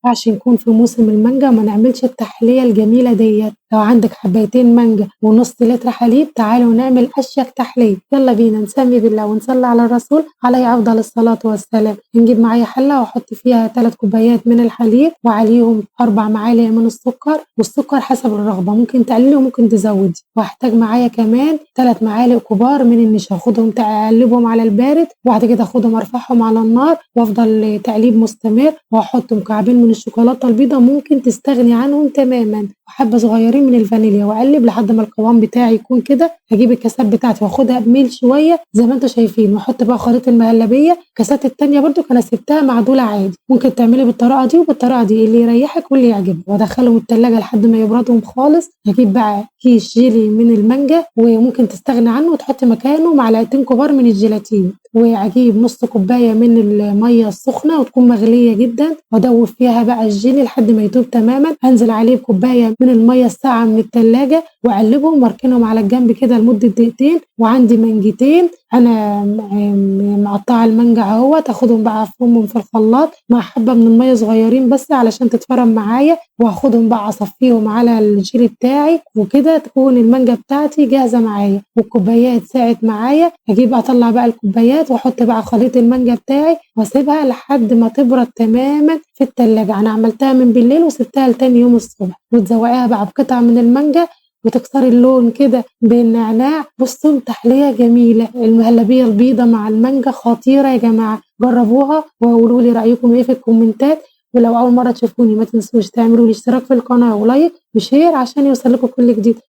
مينفعش نكون في موسم المانجا وما نعملش التحلية الجميلة ديّة. لو عندك حبايتين مانجا ونص لتر حليب تعالوا نعمل أشيك تحلية. يلا بينا نسمي بالله ونصلي على الرسول عليه أفضل الصلاة والسلام. نجيب معايا حلة وأحط فيها 3 كوبايات من الحليب وعليهم 4 معالق من السكر، والسكر حسب الرغبة ممكن تقللي وممكن تزودي. وهاحتاج معايا كمان 3 معالق كبار من النشا، آخدهم أقلبهم على البارد وبعد كده آخدهم أرفعهم على النار وأفضل تقليب مستمر، وأحط مكعبين من الشوكولاتة البيضا ممكن تستغني عنهم تمامًا، وحبة صغيرين من الفانيليا، وأقلب لحد ما القوام بتاعي يكون كده. هاجيب الكاسات بتاعتي وآخدها بميل شوية زي ما أنتم شايفين، وأحط بقى خليط المهلبية. الكاسات التانية برضه أنا سبتها معدولة عادي، ممكن تعملي بالطريقة دي وبالطريقة دي اللي يريحك واللي يعجبك، وأدخلهم التلاجة لحد ما يبردوا خالص. هاجيب بقى كيس جيلي من المانجا وممكن تستغني عنه وتحطي مكانه معلقتين كبار من الجيلاتين، وأجيب نص كوباية من المية السخنة وتكون مغلية جدًا وأدوب فيها بقى الجيلي لحد ما يدوب تمامًا. أنزل عليه بكوباية من المية الساقعة من التلاجة وأقلبهم وأركنهم على الجنب كده لمدة دقيقتين. وعندي مانجتين أنا مقطعة المانجا أهوّة، آخدهم بقى أفرمهم في الخلاط مع حبة من المية صغيرين بس علشان تتفرم معايا، وهاخدهم بقى أصفيهم على الجيلي بتاعي، وكده تكون المانجا بتاعتي جاهزة معايا والكوبايات ساقت معايا. أجيب أطلع بقى الكوبايات وأحط بقى خليط المانجا بتاعي وأسيبها لحد ما تبرد تمامًا في التلاجة. أنا عملتها من بالليل وسبتها لتاني يوم الصبح، وتزوقيها بقى بقطع من المانجا وتكسري اللون كده بالنعناع. بصوا تحلية جميلة، المهلبية البيضة مع المانجا خطيرة يا جماعة، جربوها وقولوا لي رأيكم إيه في الكومنتات. ولو أول مرة تشوفوني ما تنسوش تعملوا لي اشتراك في القناة ولايك وشير عشان يوصل لكم كل جديد.